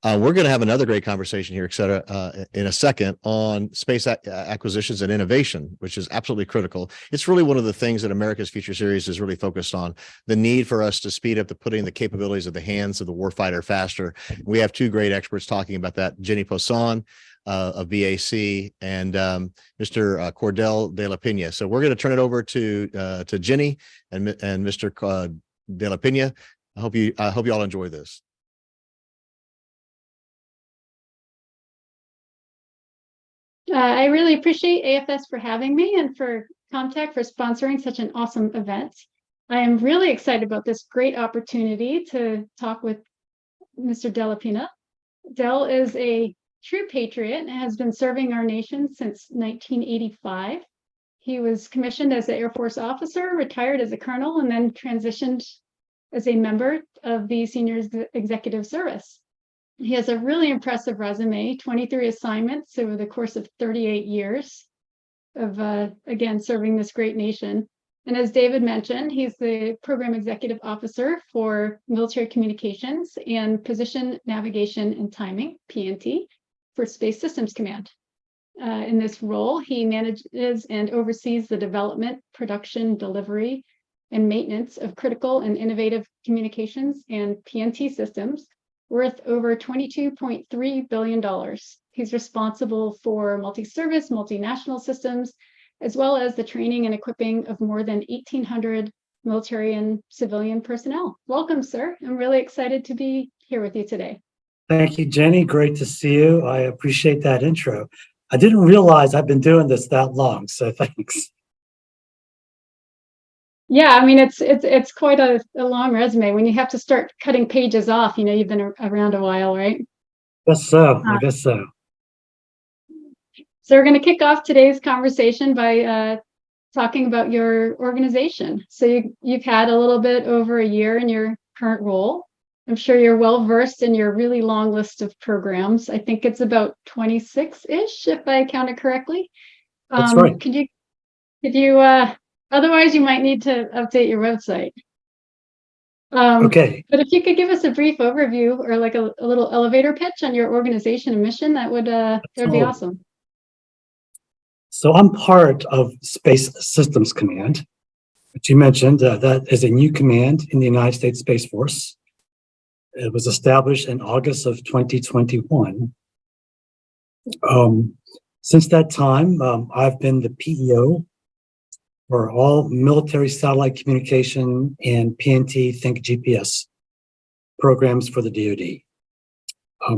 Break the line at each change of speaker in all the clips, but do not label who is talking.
We're going to have another great conversation here, et cetera, in a second on space acquisitions and innovation, which is absolutely critical. It's really one of the things that America's Future Series is really focused on, the need for us to speed up the putting the capabilities of the hands of the warfighter faster. We have two great experts talking about that, Jenny Poisson of BAC and Mr. Cordell DeLaPena. So we're going to turn it over to Jenny and Mr. DeLaPena. I hope you all enjoy this.
I really appreciate AFS for having me and for Comtech for sponsoring such an awesome event. I am really excited about this great opportunity to talk with Mr. DeLaPena. Del is a true patriot and has been serving our nation since 1985. He was commissioned as an Air Force officer, retired as a colonel, and then transitioned as a member of the Senior Executive Service. He has a really impressive resume, 23 assignments over the course of 38 years of, again, serving this great nation. And as David mentioned, he's the Program Executive Officer for Military Communications and Position Navigation and Timing, PNT, for Space Systems Command. In this role, he manages and oversees the development, production, delivery, and maintenance of critical and innovative communications and PNT systems worth over $22.3 billion. He's responsible for multi-service, multinational systems, as well as the training and equipping of more than 1,800 military and civilian personnel. Welcome, sir. I'm really excited to be here with you today.
Thank you, Jenny. Great to see you. I appreciate that intro. I didn't realize I've been doing this that long, so thanks.
Yeah, I mean, it's quite a long resume. When you have to start cutting pages off, you know, you've been around a while, right?
Yes, so. I guess so.
So we're going to kick off today's conversation by talking about your organization. So you've had a little bit over a year in your current role. I'm sure you're well versed in your really long list of programs. I think it's about 26-ish, if I counted correctly.
That's right.
Could you otherwise you might need to update your website.
Okay.
But if you could give us a brief overview or like a little elevator pitch on your organization and mission, that would be awesome.
So I'm part of Space Systems Command, which you mentioned. That is a new command in the United States Space Force. It was established in August of 2021. Since that time, I've been the PEO for all military satellite communication and PNT Think GPS programs for the DoD.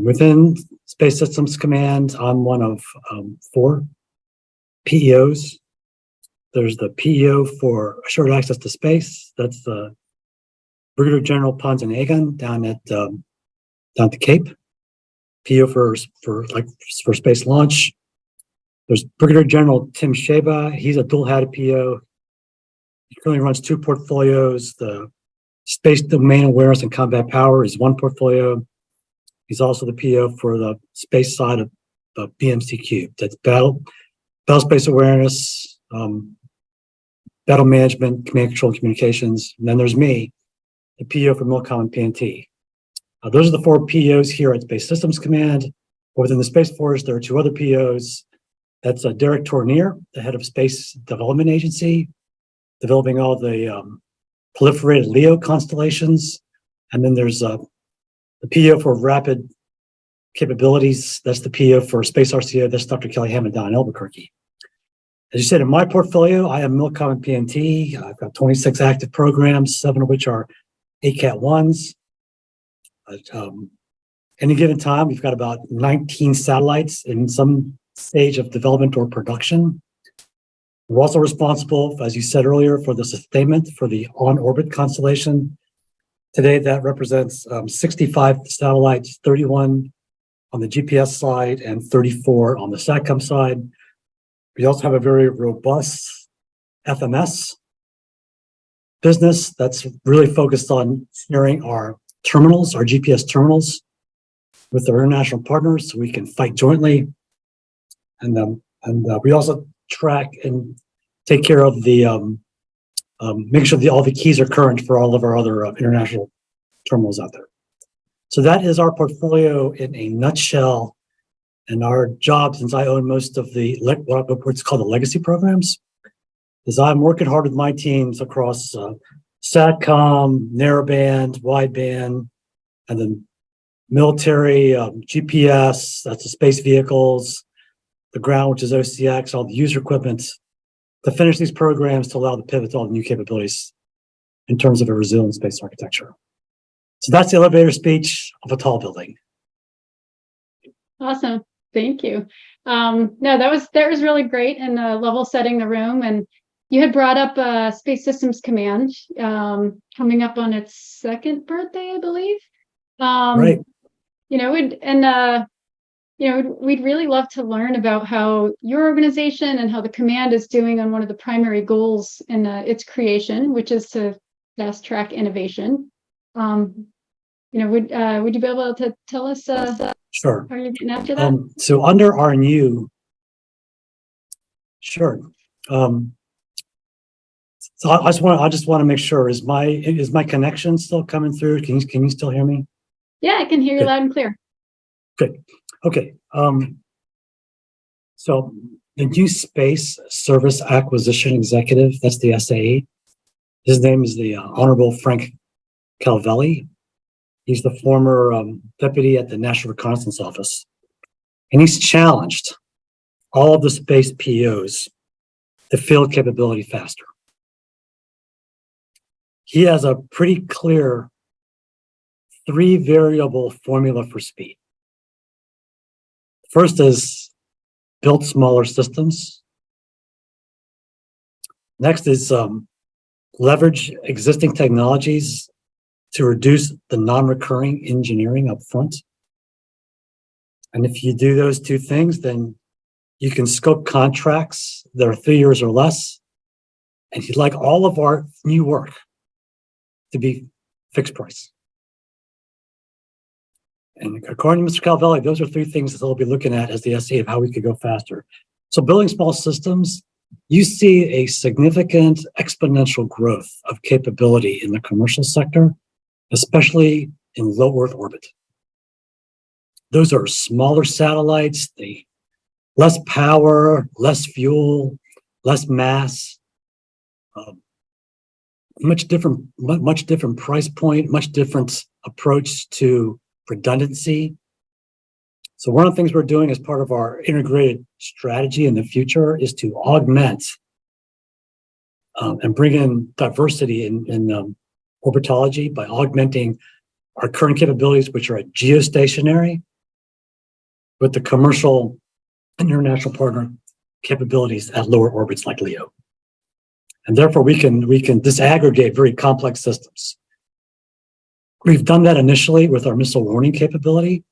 Within Space Systems Command, I'm one of 4 PEOs. There's the PEO for Assured Access to Space. That's the Brigadier General Ponzanagan down at the Cape. PEO for space launch. There's Brigadier General Tim Sheba. He's a dual-hatted PO. He currently runs 2 portfolios. The Space Domain Awareness and Combat Power is 1 portfolio. He's also the PO for the space side of the BMCQ. That's Battle Space Awareness, Battle Management, Command Control, Communications. And then there's me, the PO for MILCOM and PNT. Those are the 4 POs here at Space Systems Command. Within the Space Force, there are 2 other POs. That's Derek Tournier, the head of Space Development Agency, developing all the proliferated LEO constellations. And then there's the PO for Rapid Capabilities. That's the PO for Space RCO. That's Dr. Kelly Hammond down in Albuquerque. As you said, in my portfolio, I have MILCOM and PNT. I've got 26 active programs, 7 of which are ACAT-1s. Any given time, we've got about 19 satellites in some stage of development or production. We're also responsible, as you said earlier, for the sustainment for the on-orbit constellation. Today, that represents 65 satellites, 31 on the GPS side and 34 on the SATCOM side. We also have a very robust FMS business that's really focused on sharing our terminals, our GPS terminals, with our international partners so we can fight jointly. And we also track and take care of the make sure all the keys are current for all of our other international terminals out there. So that is our portfolio in a nutshell. And our job, since I own most of the what's called the legacy programs, is I'm working hard with my teams across SATCOM, narrowband, wideband, and then military GPS. That's the space vehicles, the ground, which is OCX, all the user equipment, to finish these programs to allow the pivot to all the new capabilities in terms of a resilient space architecture. So that's the elevator speech of a tall building.
Awesome. Thank you. No, that was really great and level setting the room. And you had brought up Space Systems Command coming up on its second birthday, I believe.
Right.
We'd really love to learn about how your organization and how the command is doing on one of the primary goals in its creation, which is to fast track innovation. Would you be able to tell us
Sure.
how you're getting after that?
So under our new, sure. So I just want to make sure, is my connection still coming through? Can you still hear me?
Yeah, I can hear you loud and clear.
Good. Okay. So the new Space Service Acquisition Executive, that's the SAE. His name is the Honorable Frank Calvelli. He's the former deputy at the National Reconnaissance Office. And he's challenged all of the space POs to field capability faster. He has a pretty clear 3-variable formula for speed. First is build smaller systems. Next is leverage existing technologies to reduce the non-recurring engineering up front. And if you do those two things, then you can scope contracts that are 3 years or less. And he'd like all of our new work to be fixed price. And according to Mr. Calvelli, those are 3 things that they'll be looking at as the SE of how we could go faster. So building small systems, you see a significant exponential growth of capability in the commercial sector, especially in low Earth orbit. Those are smaller satellites, they less power, less fuel, less mass, much different price point, much different approach to redundancy. So one of the things we're doing as part of our integrated strategy in the future is to augment and bring in diversity in orbitology by augmenting our current capabilities, which are geostationary, with the commercial and international partner capabilities at lower orbits like LEO. And therefore we can disaggregate very complex systems. We've done that initially with our missile warning capability,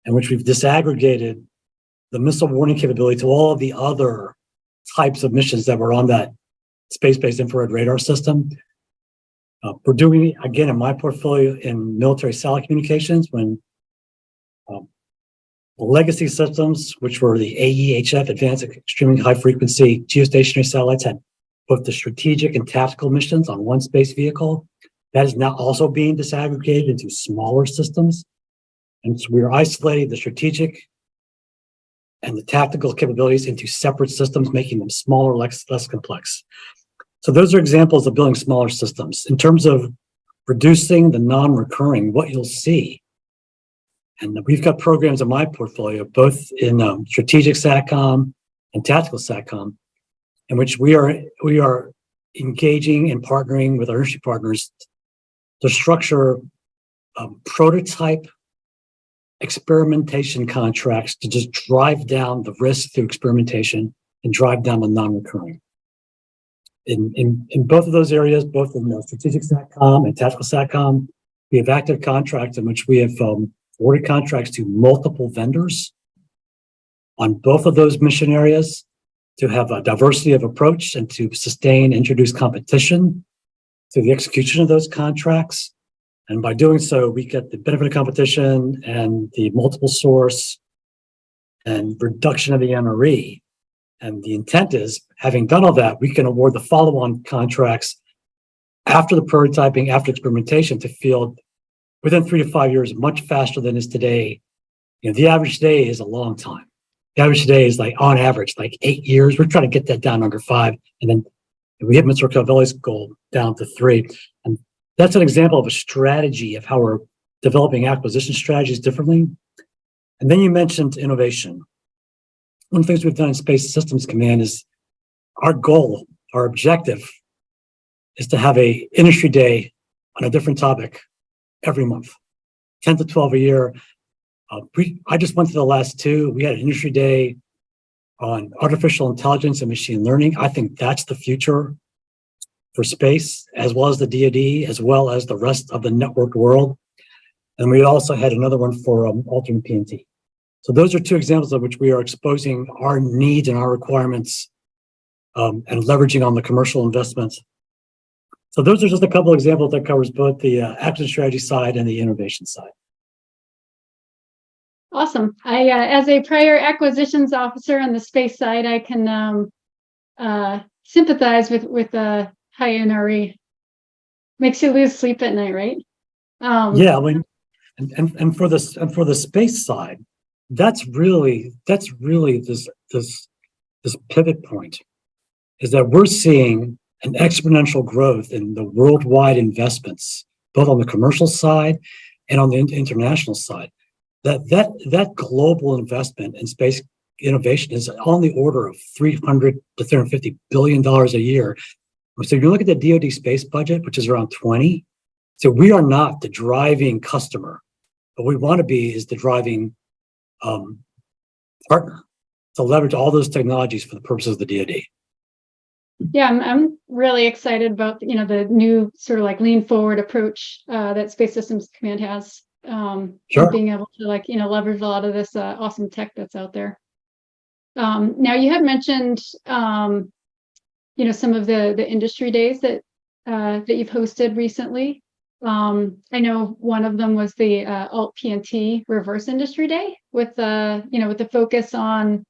in which we've disaggregated the missile warning capability to all of the other types of missions that were on that space-based infrared radar system. We're doing it again in my portfolio in military satellite communications when the legacy systems, which were the AEHF, Advanced Extremely High Frequency Geostationary Satellites, had both the strategic and tactical missions on one space vehicle. That is now also being disaggregated into smaller systems. And so we're isolating the strategic and the tactical capabilities into separate systems, making them smaller, less complex. So those are examples of building smaller systems. In terms of reducing the non-recurring, what you'll see, and we've got programs in my portfolio, both in strategic SATCOM and tactical SATCOM, in which we are engaging and partnering with our industry partners to structure prototype experimentation contracts to just drive down the risk through experimentation and drive down the non-recurring. In both of those areas, both in the strategic SATCOM and tactical SATCOM, we have active contracts in which we have awarded contracts to multiple vendors on both of those mission areas to have a diversity of approach and to sustain, introduce competition through the execution of those contracts. And by doing so, we get the benefit of competition and the multiple source and reduction of the MRE. And the intent is, having done all that, we can award the follow-on contracts after the prototyping, after experimentation, to field within 3 to 5 years, much faster than is today. You know, the average day is a long time. The average day is like on average, like 8 years. We're trying to get that down under 5. And then we hit Mr. Calvelli's goal down to 3. And that's an example of a strategy of how we're developing acquisition strategies differently. And then you mentioned innovation. One of the things we've done in Space Systems Command is our goal, our objective is to have a industry day on a different topic every month, 10 to 12 a year. I just went to the last 2. We had an industry day on artificial intelligence and machine learning. I think that's the future for space, as well as the DoD, as well as the rest of the networked world. And we also had another one for alternate PNT. So those are 2 examples of which we are exposing our needs and our requirements and leveraging on the commercial investments. So those are just a couple of examples that covers both the acquisition strategy side and the innovation side.
Awesome. I, as a prior acquisitions officer on the space side, I can sympathize with high NRE. Makes you lose sleep at night, right?
Yeah, I mean, and for the space side, that's really this pivot point, is that we're seeing an exponential growth in the worldwide investments, both on the commercial side and on the international side. That global investment in space innovation is on the order of $300 to $350 billion a year. So if you look at the DoD space budget, which is around 20, so we are not the driving customer. What we want to be is the driving partner to leverage all those technologies for the purposes of the DoD.
Yeah, I'm really excited about, you know, the new sort of like lean forward approach that Space Systems Command has.
Sure.
And being able to, like, you know, leverage a lot of this awesome tech that's out there. Now you had mentioned, you know, some of the industry days that you've hosted recently. I know one of them was the Alt PNT Reverse Industry Day with you know, with the focus on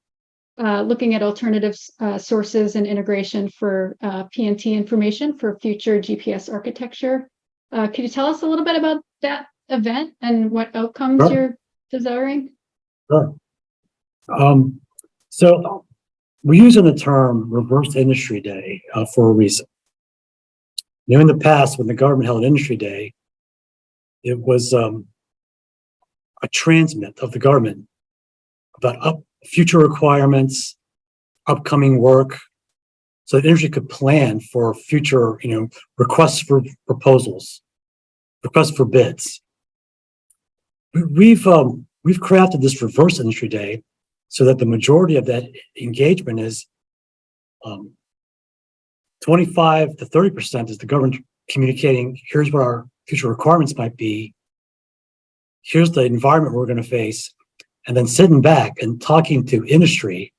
looking at alternative sources and integration for PNT information for future GPS architecture. Could you tell us a little bit about that event and what outcomes
Sure.
you're desiring?
Sure. So we're using the term Reverse Industry Day for a reason. You know, in the past, when the government held Industry Day, it was a transmit of the government about future requirements, upcoming work, so that industry could plan for future, you know, requests for proposals, requests for bids. We've crafted this Reverse Industry Day so that the majority of that engagement is 25 to 30% is the government communicating, here's what our future requirements might be, here's the environment we're going to face, and then sitting back and talking to industry.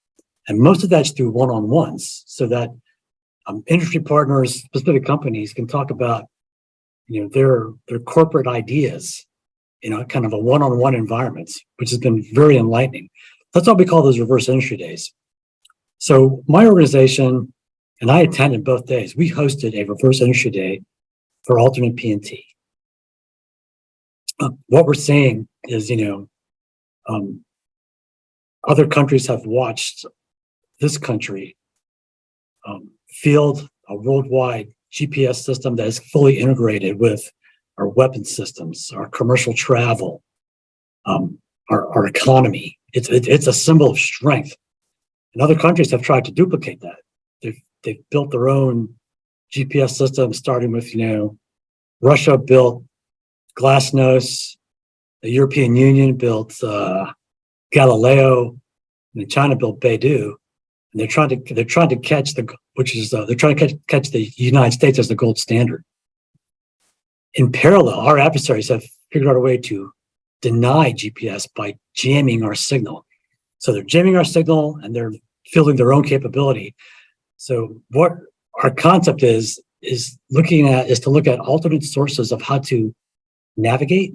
And most of that's through one-on-ones, so that industry partners, specific companies can talk about, you know, their corporate ideas, you know, kind of a one-on-one environment, which has been very enlightening. That's what we call those Reverse Industry Days. So my organization, and I attended both days, we hosted a Reverse Industry Day for alternate PNT. What we're saying is, you know, other countries have watched this country field a worldwide GPS system that is fully integrated with our weapon systems, our commercial travel, our economy. It's a symbol of strength. And other countries have tried to duplicate that. They've built their own GPS system, starting with, you know, Russia built Glasnost, the European Union built Galileo, and China built Beidou. And they're trying to catch catch the United States as the gold standard. In parallel, our adversaries have figured out a way to deny GPS by jamming our signal. So they're jamming our signal and they're fielding their own capability. So what our concept is to look at alternate sources of how to navigate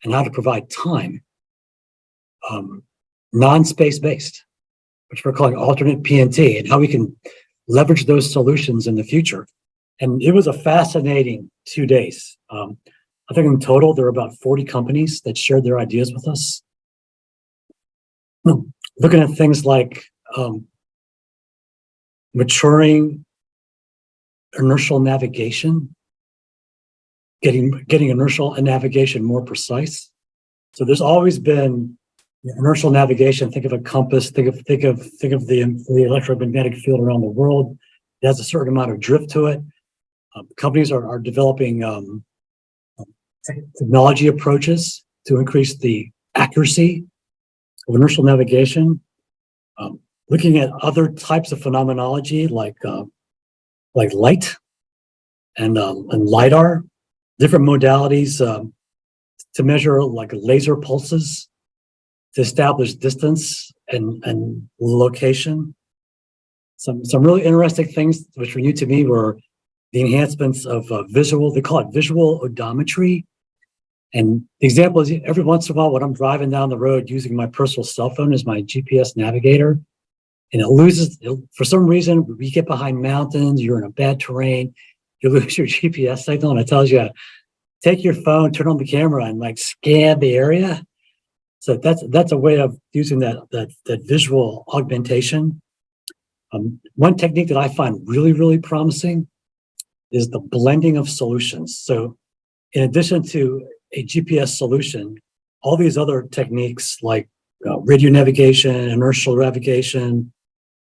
and how to provide time, non-space based, which we're calling alternate PNT, and how we can leverage those solutions in the future. And it was a fascinating 2 days. I think in total, there are about 40 companies that shared their ideas with us. Looking at things like maturing inertial navigation, getting inertial navigation more precise. So there's always been inertial navigation. Think of a compass. Think of the electromagnetic field around the world. It has a certain amount of drift to it. Companies are developing technology approaches to increase the accuracy of inertial navigation. Looking at other types of phenomenology like light and LiDAR, different modalities to measure like laser pulses to establish distance and location. Some really interesting things which were new to me were the enhancements of visual, they call it visual odometry. And the example is every once in a while when I'm driving down the road using my personal cell phone as my GPS navigator, and it loses, for some reason, we get behind mountains, you're in a bad terrain, you lose your GPS signal, and it tells you, take your phone, turn on the camera, and like scan the area. So that's a way of using that visual augmentation. One technique that I find really promising is the blending of solutions. So in addition to a GPS solution, all these other techniques like radio navigation, inertial navigation,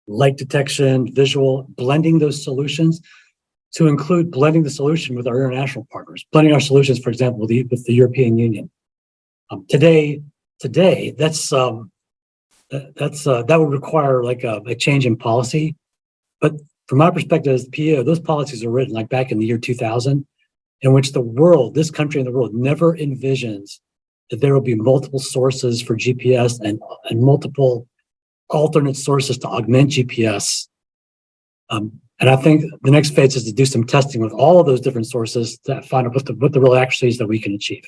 light detection, visual, blending those solutions to include blending the solution with our international partners, blending our solutions, for example, with the European Union. Today, that would require like a change in policy. But from my perspective as the PO, those policies are written like back in the year 2000, in which this country and the world never envisions that there will be multiple sources for GPS and multiple alternate sources to augment GPS. And I think the next phase is to do some testing with all of those different sources to find out what the real accuracies that we can achieve.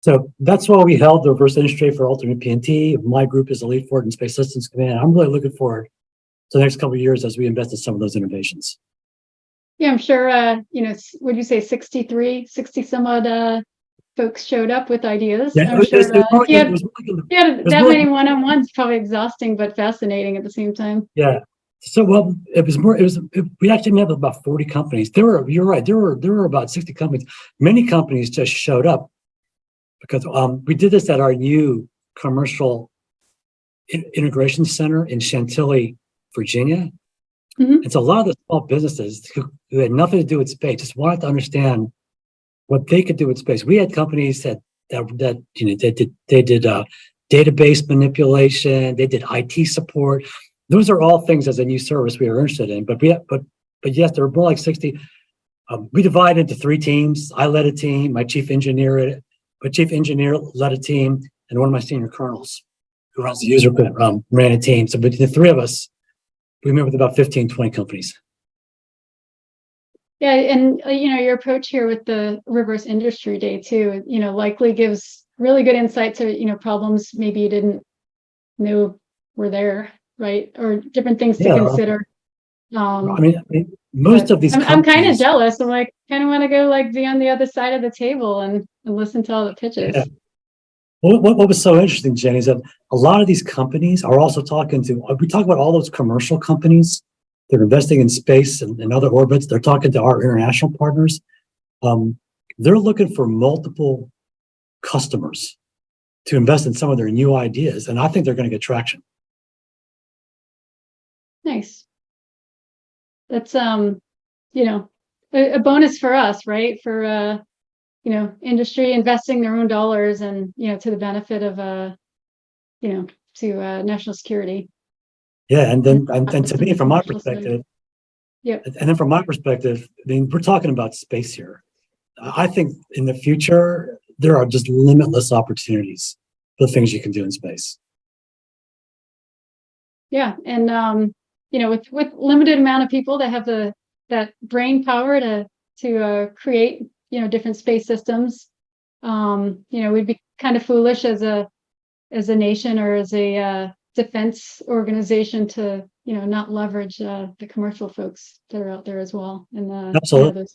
So that's why we held the Reverse Industry for Ultimate PNT. My group is the lead for it in Space Systems Command. I'm really looking forward to the next couple of years as we invest in some of those innovations.
Yeah, I'm sure, would you say 60 some odd folks showed up with ideas?
Yeah,
I'm sure if you had that many one-on-ones, probably exhausting, but fascinating at the same time.
Yeah. So, well, we actually met with about 40 companies. You're right. There were about 60 companies. Many companies just showed up because we did this at our new commercial integration center in Chantilly, Virginia.
Mm-hmm.
And so a lot of the small businesses who had nothing to do with space just wanted to understand what they could do with space. We had companies that they did database manipulation, they did IT support. Those are all things as a new service we were interested in. But yes, there were more like 60. We divided into 3 teams. I led a team. My chief engineer led a team, and one of my senior colonels who runs the user group ran a team. So between the 3 of us, we met with about 15, 20 companies.
Yeah, and your approach here with the Reverse Industry Day too, likely gives really good insight to problems maybe you didn't know were there, right? Or different things to consider.
I mean, most of these
I'm kind of jealous. I'm like, kind of want to go like be on the other side of the table and listen to all the pitches.
Yeah. What was so interesting, Jenny, is that a lot of these companies are also we talk about all those commercial companies that are investing in space and other orbits. They're talking to our international partners. They're looking for multiple customers to invest in some of their new ideas. And I think they're going to get traction.
Nice. That's, a bonus for us, right? For, industry investing their own dollars and, to the benefit of, to national security.
Yeah. And to me, from my perspective,
yep.
And then from my perspective, I mean, we're talking about space here. I think in the future, there are just limitless opportunities for the things you can do in space.
Yeah. And, with limited amount of people that have that brain power to create, different space systems, we'd be kind of foolish as a nation or as a defense organization to, not leverage the commercial folks that are out there as well. And
absolutely.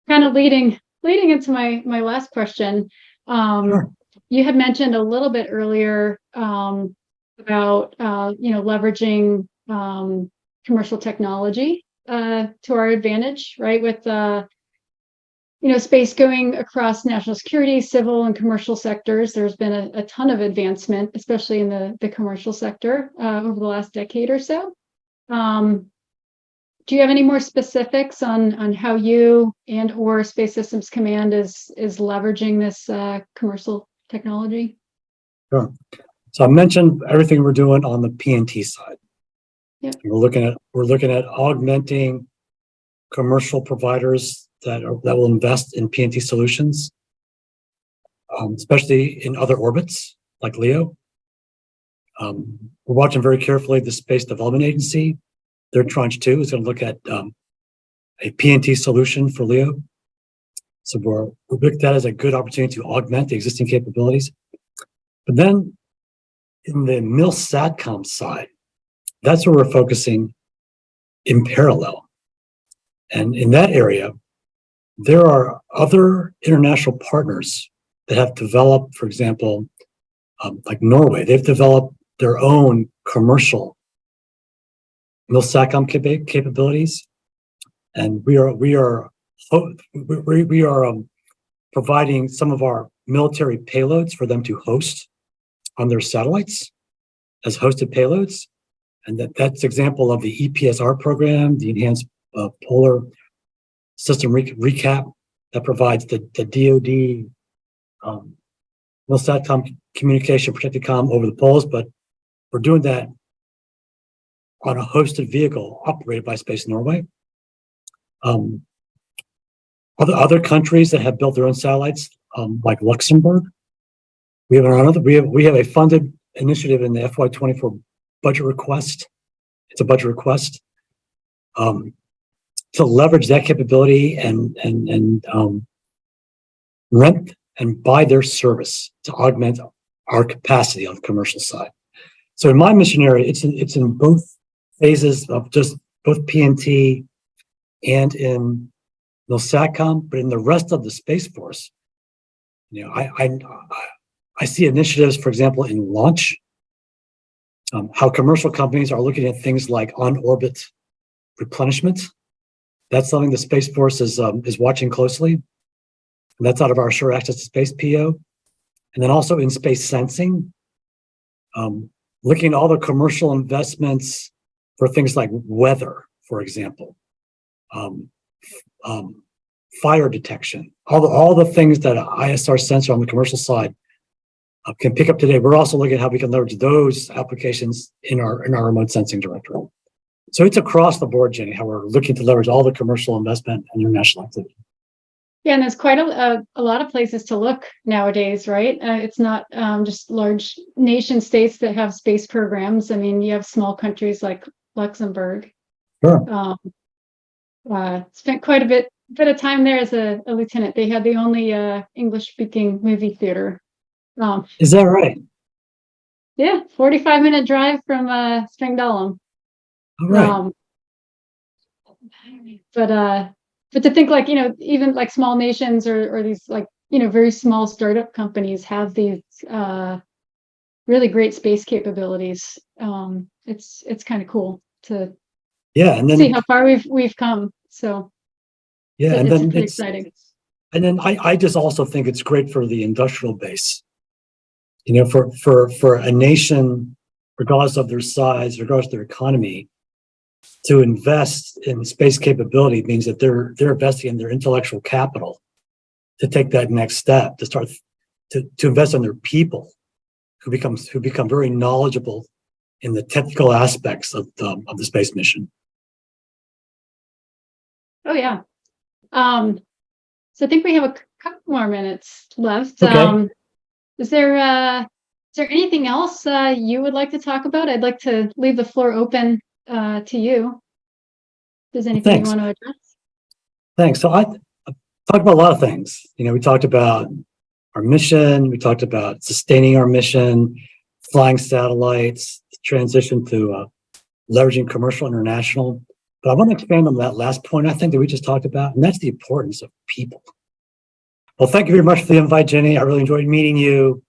kind of leading into my last question.
Sure.
You had mentioned a little bit earlier about leveraging commercial technology to our advantage, right? With space going across national security, civil and commercial sectors. There's been a ton of advancement, especially in the commercial sector over the last decade or so. Do you have any more specifics on how you and or Space Systems Command is leveraging this commercial technology?
Sure. So I mentioned everything we're doing on the PNT side.
Yep.
We're looking at augmenting commercial providers that will invest in PNT solutions, especially in other orbits like LEO. We're watching very carefully the Space Development Agency. Their tranche 2 is going to look at a PNT solution for LEO. So we're looking at that as a good opportunity to augment the existing capabilities. But then in the MIL-SATCOM side, that's where we're focusing in parallel. And in that area, there are other international partners that have developed, for example, like Norway, they've developed their own commercial MIL-SATCOM capabilities, and we are providing some of our military payloads for them to host on their satellites as hosted payloads, and that's example of the EPSR program, the Enhanced Polar System Recap, that provides the DoD MIL-SATCOM communication protected comm over the poles, but we're doing that on a hosted vehicle operated by Space Norway. Other countries that have built their own satellites, like Luxembourg, we have a funded initiative in the FY24 budget request. It's a budget request to leverage that capability and rent and buy their service to augment our capacity on the commercial side. So in my mission area, it's in both phases of just both PNT and in MIL-SATCOM, but in the rest of the Space Force, I see initiatives, for example, in launch, how commercial companies are looking at things like on-orbit replenishment. That's something the Space Force is watching closely. And that's out of our Sure Access to Space PO. And then also in space sensing, looking at all the commercial investments for things like weather, for example, fire detection, all the things that an ISR sensor on the commercial side can pick up today. We're also looking at how we can leverage those applications in our remote sensing directorate. So it's across the board, Jenny, how we're looking to leverage all the commercial investment and international activity.
Yeah, and there's quite a lot of places to look nowadays, right? It's not just large nation states that have space programs. I mean, you have small countries like Luxembourg.
Sure.
Spent quite a bit of time there as a lieutenant. They had the only English-speaking movie theater.
Is that right?
Yeah, 45-minute drive from Springdalum.
All right.
But to think like, even like small nations or these like, very small startup companies have these really great space capabilities. It's kind of cool to
and then
see how far we've come. So
yeah, and
it's
then
pretty exciting.
And then I just also think it's great for the industrial base. For a nation, regardless of their size, regardless of their economy, to invest in space capability means that they're investing in their intellectual capital to take that next step, to start to invest in their people who become very knowledgeable in the technical aspects of the space mission.
Oh yeah. So I think we have a couple more minutes left.
Okay.
Is there anything else you would like to talk about? I'd like to leave the floor open to you. Is there anything you want to address?
Thanks. So I talked about a lot of things. We talked about our mission. We talked about sustaining our mission, flying satellites, transition to leveraging commercial international. But I want to expand on that last point I think that we just talked about, and that's the importance of people. Well, thank you very much for the invite, Jenny. I really enjoyed meeting you.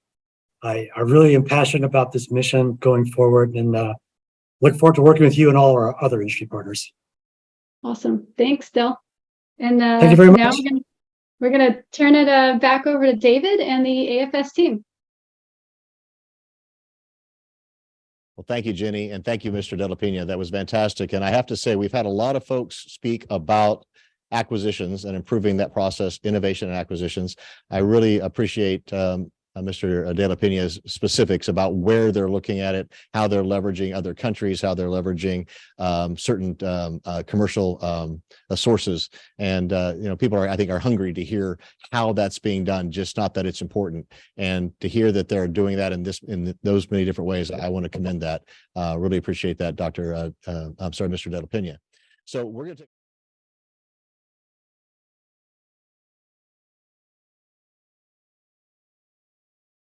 I really am passionate about this mission going forward, and look forward to working with you and all our other industry partners.
Awesome. Thanks, Del. And
Thank you very
now
much.
we're gonna turn it back over to David and the AFS team.
Well, thank you, Jenny, and thank you, Mr. DeLaPena. That was fantastic. And I have to say, we've had a lot of folks speak about acquisitions and improving that process, innovation and acquisitions. I really appreciate Mr. DeLaPena's specifics about where they're looking at it, how they're leveraging other countries, how they're leveraging certain commercial sources. And people I think are hungry to hear how that's being done, just not that it's important. And to hear that they're doing that in those many different ways, I want to commend that. Really appreciate that, Mr. DeLaPena. So we're going to